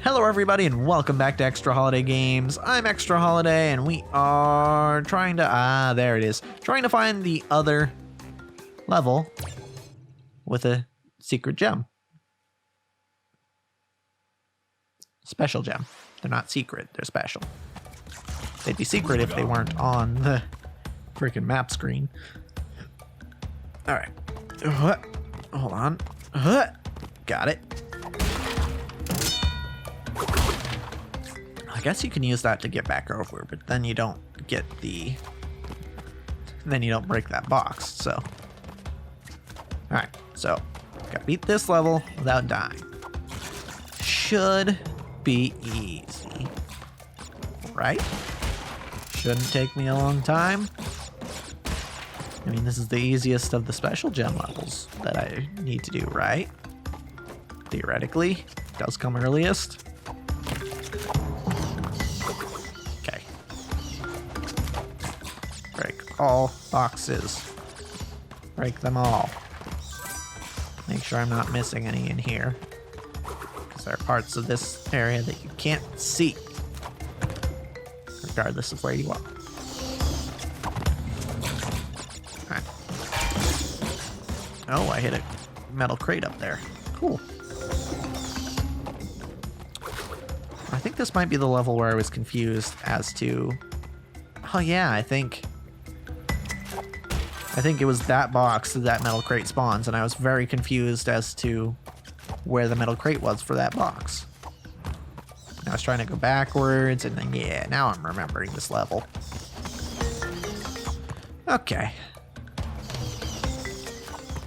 Hello everybody and welcome back to Extra Holiday Games. I'm Extra Holiday and we are trying to, there it is. Trying to find the other level with a secret gem. Special gem. They're not secret, they're special. They'd be secret if they weren't on the freaking map screen. Alright. Hold on. Got it. I guess you can use that to get back over, but then you don't get the... Then you don't break that box, so... Alright, so... Gotta beat this level without dying. Should be easy. Right? Shouldn't take me a long time. I mean, this is the easiest of the special gem levels that I need to do, right? Theoretically, it does come earliest. Okay. Break all boxes. Break them all. Make sure I'm not missing any in here, because there are parts of this area that you can't see, regardless of where you are. Alright. Oh, I hit a metal crate up there. Cool. I think this might be the level where I was confused as to... Oh yeah, I think it was that box that metal crate spawns, and I was very confused as to where the metal crate was for that box. And I was trying to go backwards, and then, yeah, now I'm remembering this level. Okay.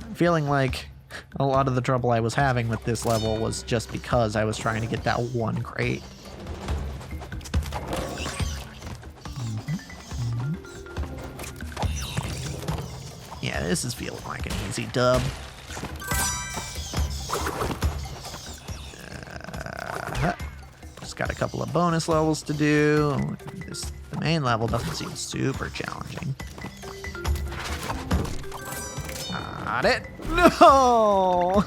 I'm feeling like a lot of the trouble I was having with this level was just because I was trying to get that one crate. Yeah, this is feeling like an easy dub. Just got a couple of bonus levels to do. The main level doesn't seem super challenging. Got it. No!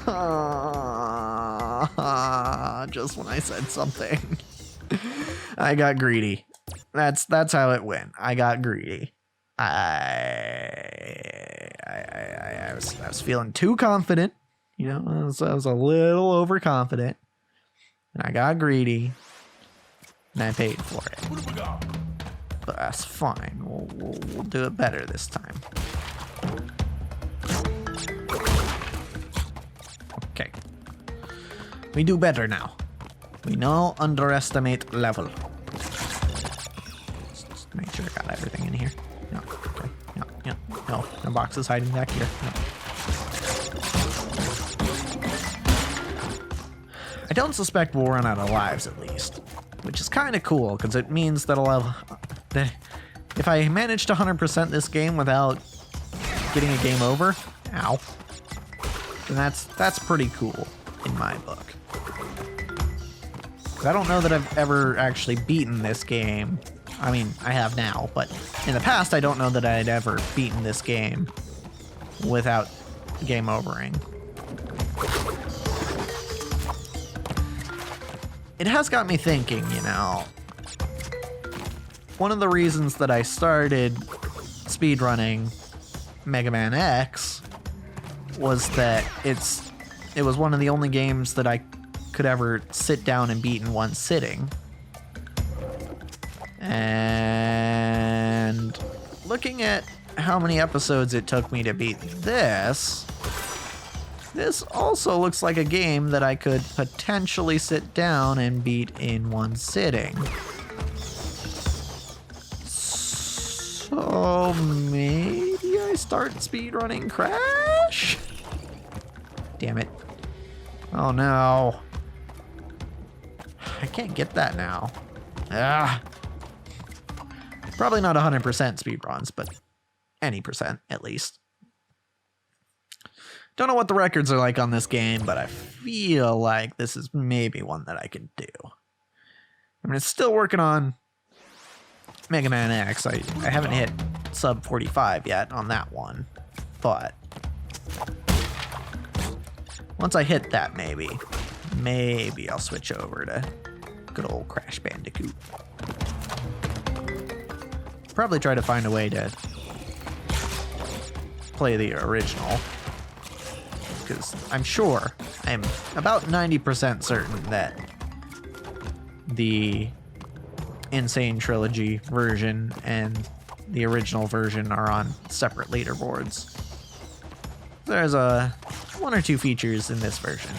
Just when I said something. I got greedy. That's how it went. I got greedy. I was feeling too confident, you know. I was a little overconfident, and I got greedy, and I paid for it. But that's fine. We'll do it better this time. Okay, we do better now. We no underestimate level. Just make sure I got everything in here. No, okay. No box is hiding back here. No. I don't suspect we'll run out of lives, at least, which is kind of cool, because it means that if I manage to 100% this game without getting a game over, ow, then that's pretty cool in my book. I don't know that I've ever actually beaten this game. I mean, I have now, but in the past, I don't know that I'd ever beaten this game without game overing. It has got me thinking, you know. One of the reasons that I started speedrunning Mega Man X was that it was one of the only games that I could ever sit down and beat in one sitting. And looking at how many episodes it took me to beat this also looks like a game that I could potentially sit down and beat in one sitting. So maybe I start speedrunning Crash? Damn it. Oh no. I can't get that now. Probably not 100% speedruns, but any percent at least. Don't know what the records are like on this game, but I feel like this is maybe one that I can do. I mean, it's still working on Mega Man X. I haven't hit sub 45 yet on that one, but once I hit that, maybe I'll switch over to Good old Crash Bandicoot. Probably try to find a way to play the original, because I'm about 90% certain that the Insane Trilogy version and the original version are on separate leaderboards. There's one or two features in this version,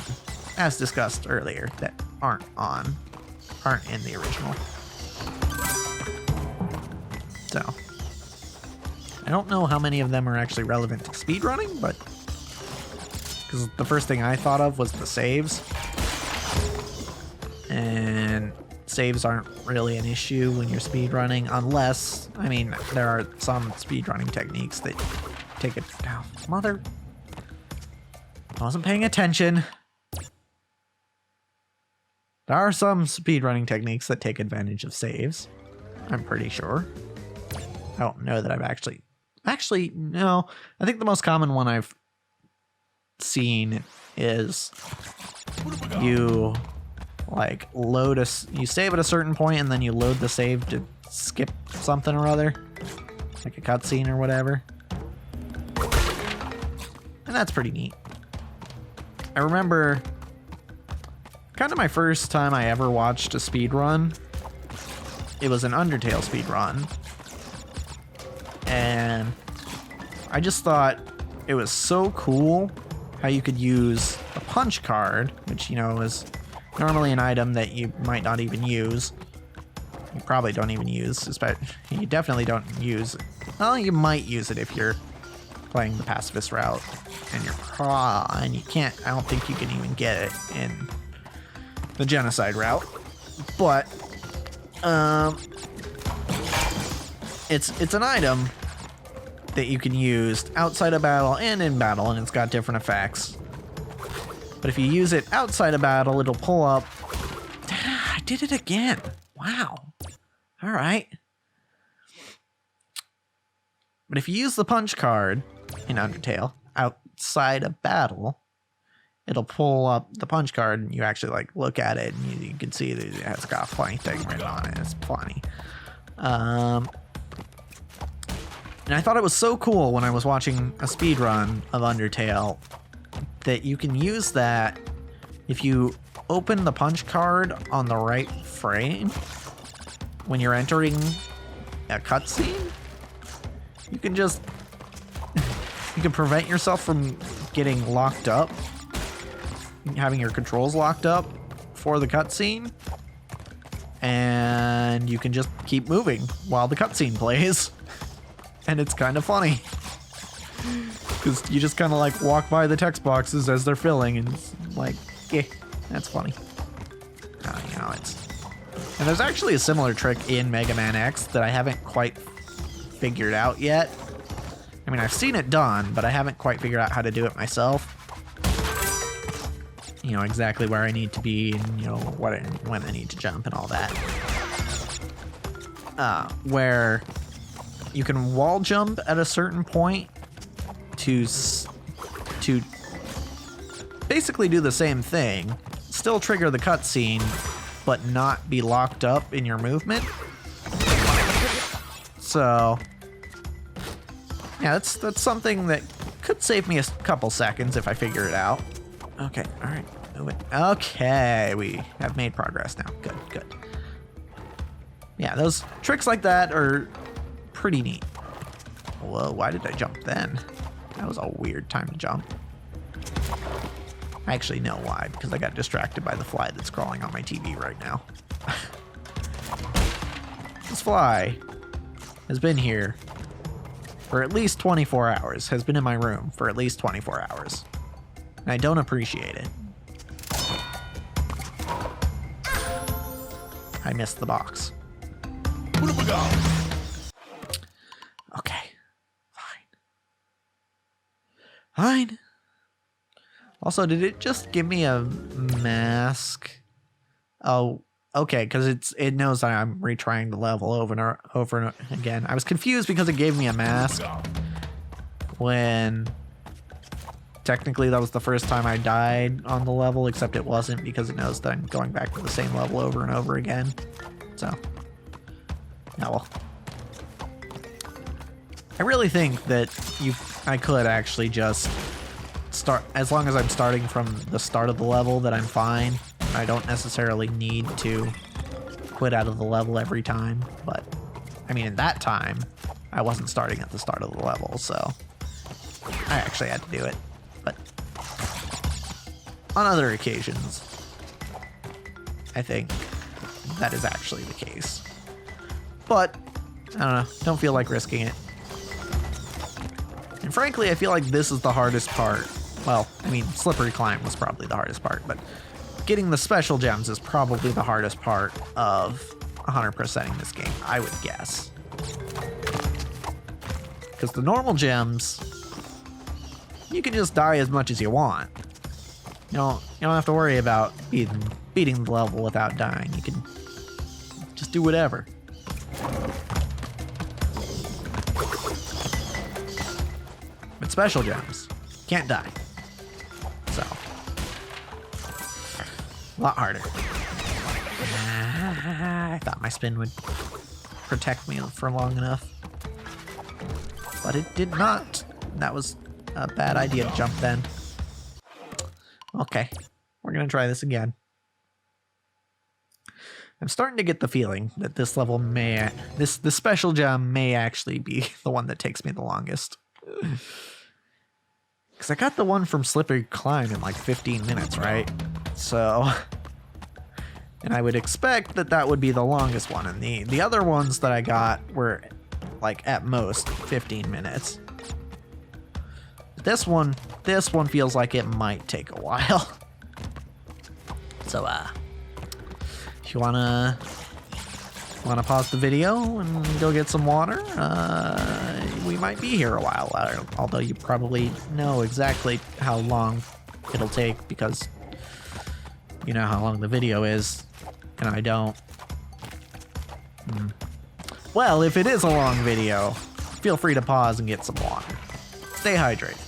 as discussed earlier, that aren't in the original. So I don't know how many of them are actually relevant to speedrunning, but because the first thing I thought of was the saves, and saves aren't really an issue when you're speedrunning, unless, I mean, there are some speedrunning techniques that take it. Oh, mother. I wasn't paying attention. There are some speedrunning techniques that take advantage of saves, I'm pretty sure. I don't know that I've actually, no. I think the most common one I've seen is you like you save at a certain point and then you load the save to skip something or other, like a cutscene or whatever. And that's pretty neat. I remember kind of my first time I ever watched a speedrun. It was an Undertale speedrun. And I just thought it was so cool how you could use a punch card, which, you know, is normally an item that you might not even use. You probably don't even use, you definitely don't use it. Well, you might use it if you're playing the pacifist route and and you can't, I don't think you can even get it in the genocide route. But it's an item that you can use outside of battle and in battle, and it's got different effects. But if you use it outside of battle, it'll pull up. I did it again. Wow. All right. But if you use the punch card in Undertale outside of battle, it'll pull up the punch card, and you actually like look at it, and you can see that it's got a funny thing written on it. It's funny. And I thought it was so cool when I was watching a speedrun of Undertale that you can use that if you open the punch card on the right frame when you're entering a cutscene. You can prevent yourself from getting locked up, having your controls locked up for the cutscene, and you can just keep moving while the cutscene plays. And it's kind of funny, because you just kind of like walk by the text boxes as they're filling, and it's like, yeah, that's funny. You know, and there's actually a similar trick in Mega Man X that I haven't quite figured out yet. I mean, I've seen it done, but I haven't quite figured out how to do it myself. You know, exactly where I need to be, and you know when I need to jump and all that. Where you can wall jump at a certain point to basically do the same thing, still trigger the cutscene, but not be locked up in your movement. So, yeah, that's something that could save me a couple seconds if I figure it out. Okay, all right, move it. Okay, we have made progress now. Good, good. Yeah, those tricks like that are pretty neat. Whoa, why did I jump then? That was a weird time to jump. I actually know why, because I got distracted by the fly that's crawling on my TV right now. This fly has been here for at least 24 hours, has been in my room for at least 24 hours. And I don't appreciate it. I missed the box. What have we got? Okay, fine. Also, did it just give me a mask? Oh, okay, because it knows that I'm retrying the level over and again. I was confused because it gave me a mask when technically that was the first time I died on the level, except it wasn't because it knows that I'm going back to the same level over and over again. So, yeah, well. I really think that I could actually just start, as long as I'm starting from the start of the level, that I'm fine. I don't necessarily need to quit out of the level every time, but I mean, in that time, I wasn't starting at the start of the level, so I actually had to do it. But on other occasions, I think that is actually the case. But, I don't know, don't feel like risking it. And frankly, I feel like this is the hardest part. Well, I mean, Slippery Climb was probably the hardest part, but getting the special gems is probably the hardest part of 100%ing this game, I would guess. Because the normal gems, you can just die as much as you want. You don't have to worry about beating the level without dying. You can just do whatever. But special gems, can't die. So, a lot harder. I thought my spin would protect me for long enough, but it did not. That was a bad idea to jump then. Okay, we're gonna try this again. I'm starting to get the feeling that this level the special gem may actually be the one that takes me the longest. Because I got the one from Slippery Climb in like 15 minutes, right? So, and I would expect that that would be the longest one. And the other ones that I got were like at most 15 minutes. But this one feels like it might take a while. So, if you wanna pause the video and go get some water, we might be here a while. Although you probably know exactly how long it'll take because you know how long the video is, and I don't. Well, if it is a long video, feel free to pause and get some water. Stay hydrated.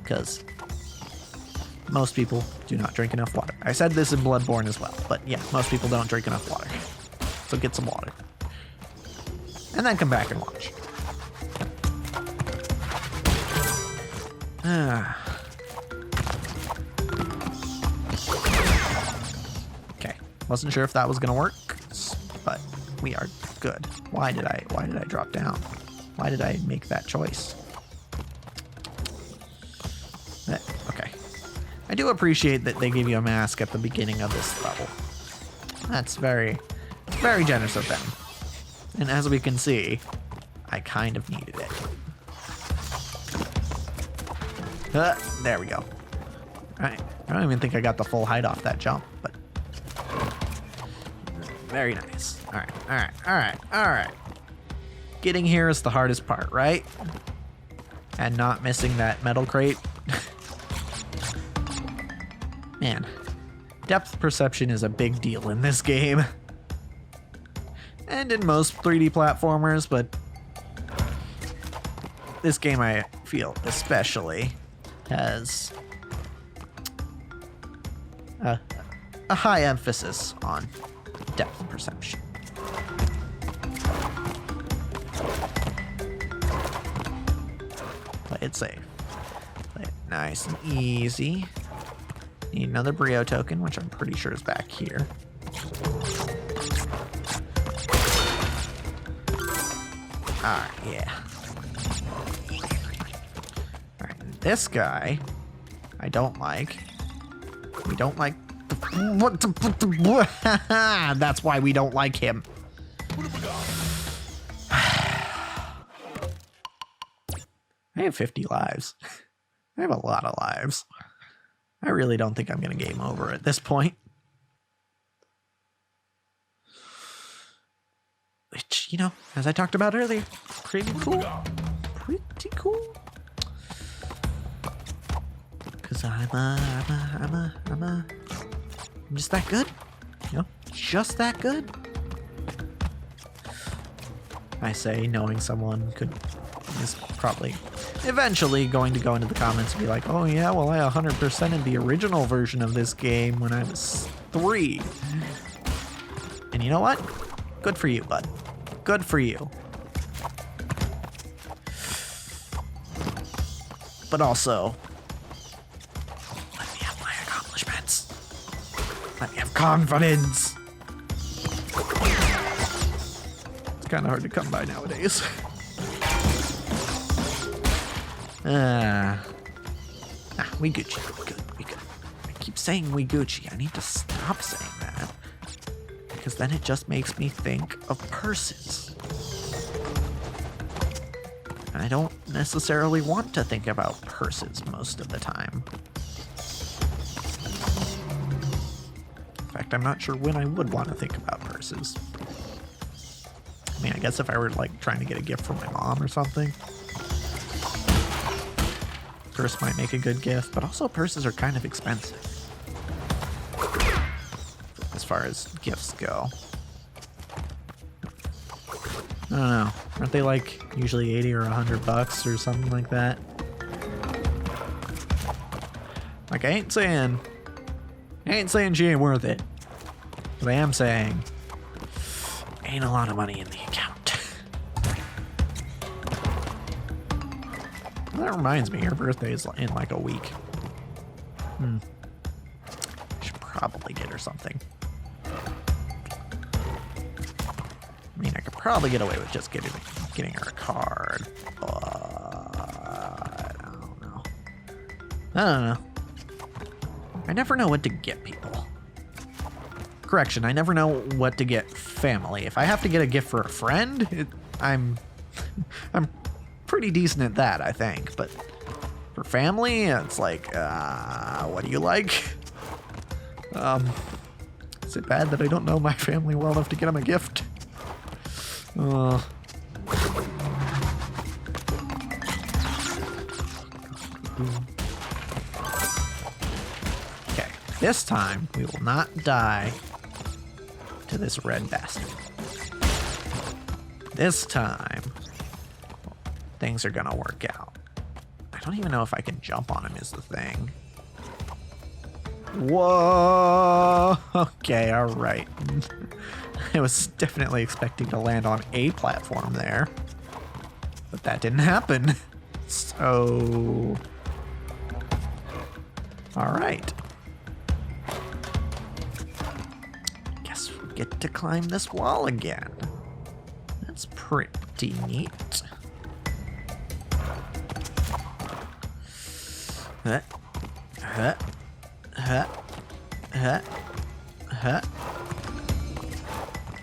Because most people do not drink enough water. I said this in Bloodborne as well, but yeah, most people don't drink enough water. So get some water. And then come back and watch. Okay, wasn't sure if that was gonna work, but we are good. Why did I drop down? Why did I make that choice? Okay. I do appreciate that they give you a mask at the beginning of this level. That's very, very generous of them. And as we can see, I kind of needed it. There we go. Alright. I don't even think I got the full height off that jump, but very nice. Alright. Getting here is the hardest part, right? And not missing that metal crate. Man, depth perception is a big deal in this game. And in most 3D platformers, but this game I feel especially has a high emphasis on depth perception. Play it safe. Play it nice and easy. Need another Brio token, which I'm pretty sure is back here. Alright, yeah. Alright, this guy, I don't like. We don't like the... That's why we don't like him. I have 50 lives. I have a lot of lives. I really don't think I'm going to game over at this point. Which, you know, as I talked about earlier, pretty cool. Pretty cool. Because I'm just that good. You know, just that good. I say knowing someone is probably eventually going to go into the comments and be like, oh yeah, well I 100% in the original version of this game when I was 3. And you know what? Good for you, bud. Good for you. But also, let me have my accomplishments. Let me have confidence. It's kind of hard to come by nowadays. We Gucci. We good. I keep saying we Gucci. I need to stop saying that. Because then it just makes me think of purses. And I don't necessarily want to think about purses most of the time. In fact, I'm not sure when I would want to think about purses. I mean, I guess if I were like trying to get a gift for my mom or something. Purse might make a good gift, but also purses are kind of expensive. As far as gifts go. I don't know. Aren't they like usually 80 or 100 bucks or something like that? Like I ain't saying she ain't worth it. But I am saying ain't a lot of money in the account. That reminds me, her birthday is in like a week. Should probably get her something. I mean, I could probably get away with just getting her a card, but I don't know. I never know what to get people. Correction, I never know what to get family. If I have to get a gift for a friend, I'm pretty decent at that, I think. But for family, it's like, what do you like? Is it bad that I don't know my family well enough to get them a gift? Okay, this time we will not die to this red bastard. This time, things are gonna work out. I don't even know if I can jump on him is the thing. Whoa! Okay, alright. I was definitely expecting to land on a platform there. But that didn't happen. So... Alright. Guess we get to climb this wall again. That's pretty neat.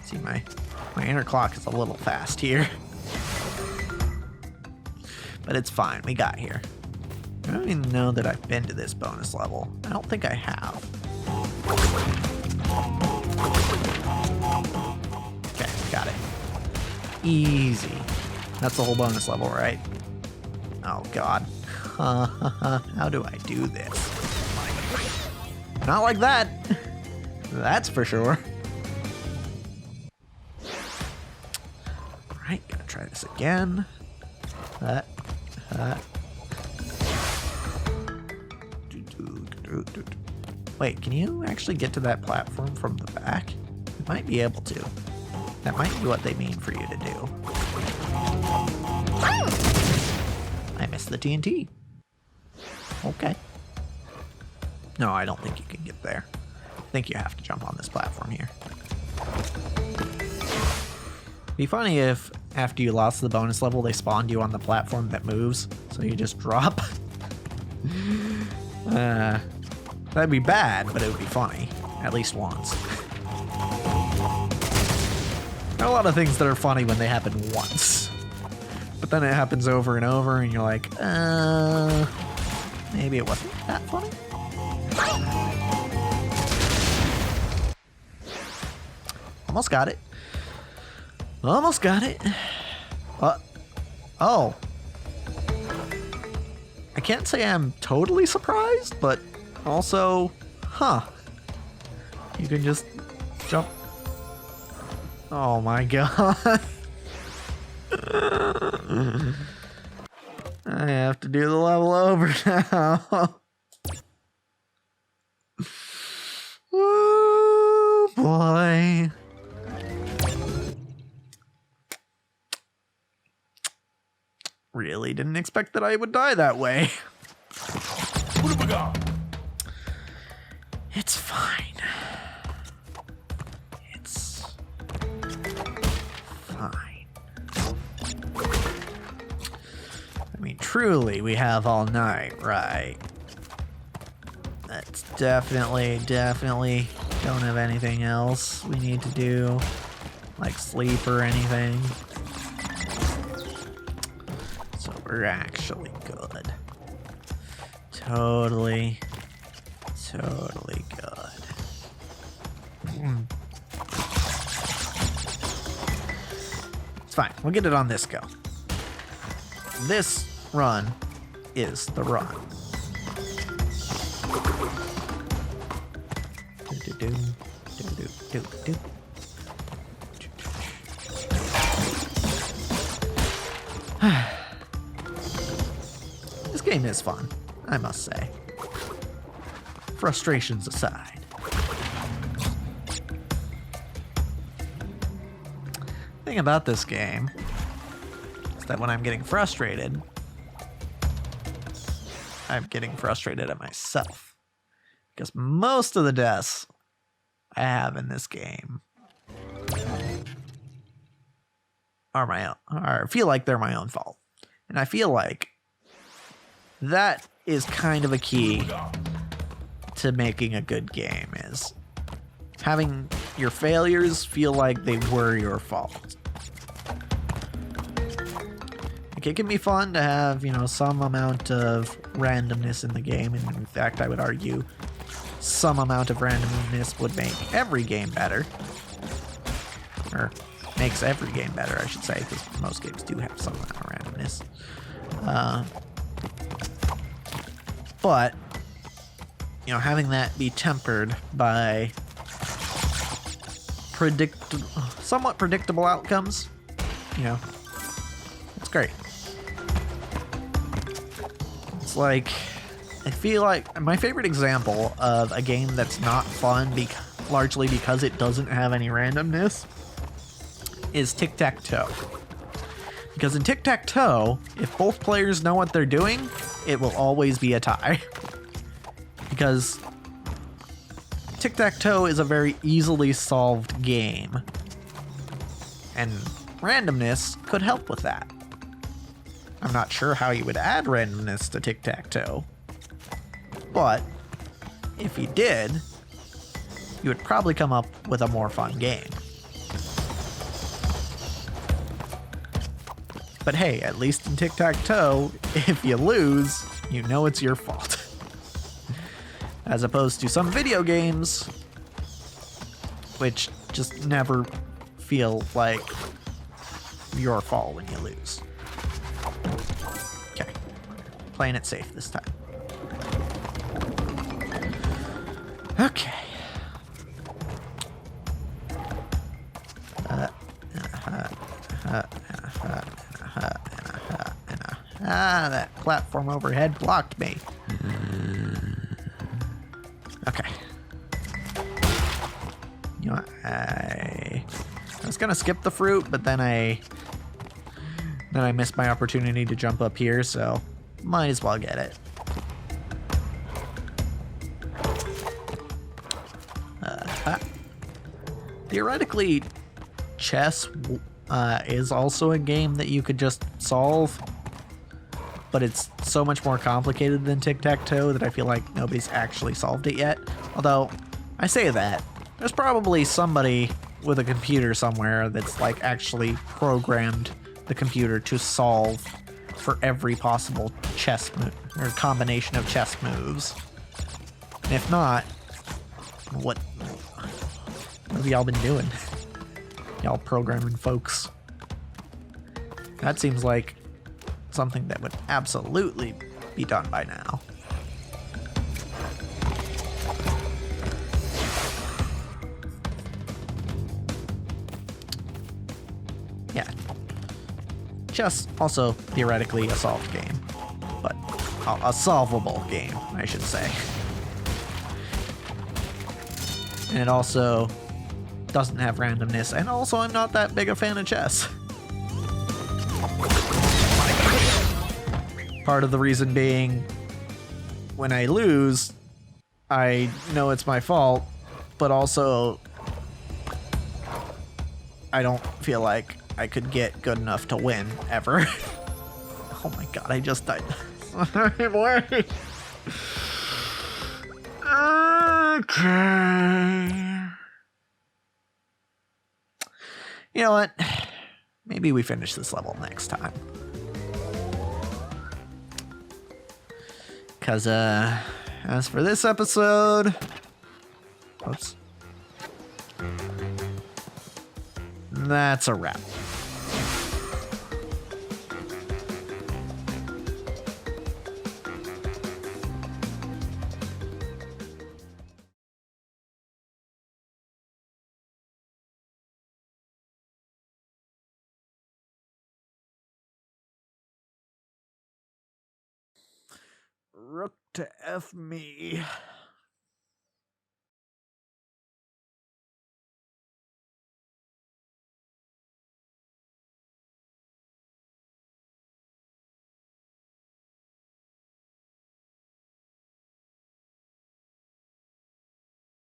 See, my inner clock is a little fast here. But it's fine, we got here. I don't even know that I've been to this bonus level. I don't think I have. Okay, got it. Easy. That's the whole bonus level, right? Oh, God. How do I do this? Not like that. That's for sure. Alright, gonna try this again. Wait, can you actually get to that platform from the back? You might be able to. That might be what they mean for you to do. I missed the TNT. Okay. No, I don't think you can get there. I think you have to jump on this platform here. Be funny if, after you lost the bonus level, they spawned you on the platform that moves, so you just drop. That'd be bad, but it would be funny. At least once. There are a lot of things that are funny when they happen once. But then it happens over and over, and you're like, maybe it wasn't that funny? Almost got it. Almost got it. Oh. I can't say I'm totally surprised, but also, you can just jump. Oh my God. I have to do the level over now. Oh boy. Really didn't expect that I would die that way. It's fine. It's fine. I mean, truly, we have all night, right? That's definitely don't have anything else we need to do, like sleep or anything. So we're actually good. Totally good. It's fine. We'll get it on this go. This run is the run. This game is fun, I must say. Frustrations aside. The thing about this game is that when I'm getting frustrated at myself. Because most of the deaths I have in this game are my own, or feel like they're my own fault. And I feel like that is kind of a key to making a good game, is having your failures feel like they were your fault. Like, it can be fun to have, you know, some amount of randomness in the game, and in fact, I would argue some amount of randomness would make every game better. Or makes every game better, I should say, because most games do have some amount of randomness. But, you know, having that be tempered by somewhat predictable outcomes, you know, it's great. It's like, I feel like my favorite example of a game that's not fun largely because it doesn't have any randomness is Tic-Tac-Toe. Because in Tic-Tac-Toe, if both players know what they're doing, it will always be a tie. Because Tic-Tac-Toe is a very easily solved game. And randomness could help with that. I'm not sure how you would add randomness to Tic-Tac-Toe. But if you did, you would probably come up with a more fun game. But hey, at least in Tic-Tac-Toe, if you lose, you know it's your fault. As opposed to some video games, which just never feel like your fault when you lose. Okay, playing it safe this time. Okay. That platform overhead blocked me. Okay. You know what? I was gonna skip the fruit, but then I missed my opportunity to jump up here, so might as well get it. Theoretically, chess is also a game that you could just solve, but it's so much more complicated than Tic-Tac-Toe that I feel like nobody's actually solved it yet. Although, I say that, there's probably somebody with a computer somewhere that's like actually programmed the computer to solve for every possible chess move, or combination of chess moves. And if not, what have y'all been doing? Y'all programming folks. That seems like something that would absolutely be done by now. Yeah. Chess, also theoretically a solved game. a solvable game, I should say. And it also doesn't have randomness, and also I'm not that big a fan of chess. Part of the reason being, when I lose, I know it's my fault, but also I don't feel like I could get good enough to win, ever. Oh my god, I just died. Okay. You know what? Maybe we finish this level next time. Because, as for this episode... Oops. That's a wrap. Rook to F me.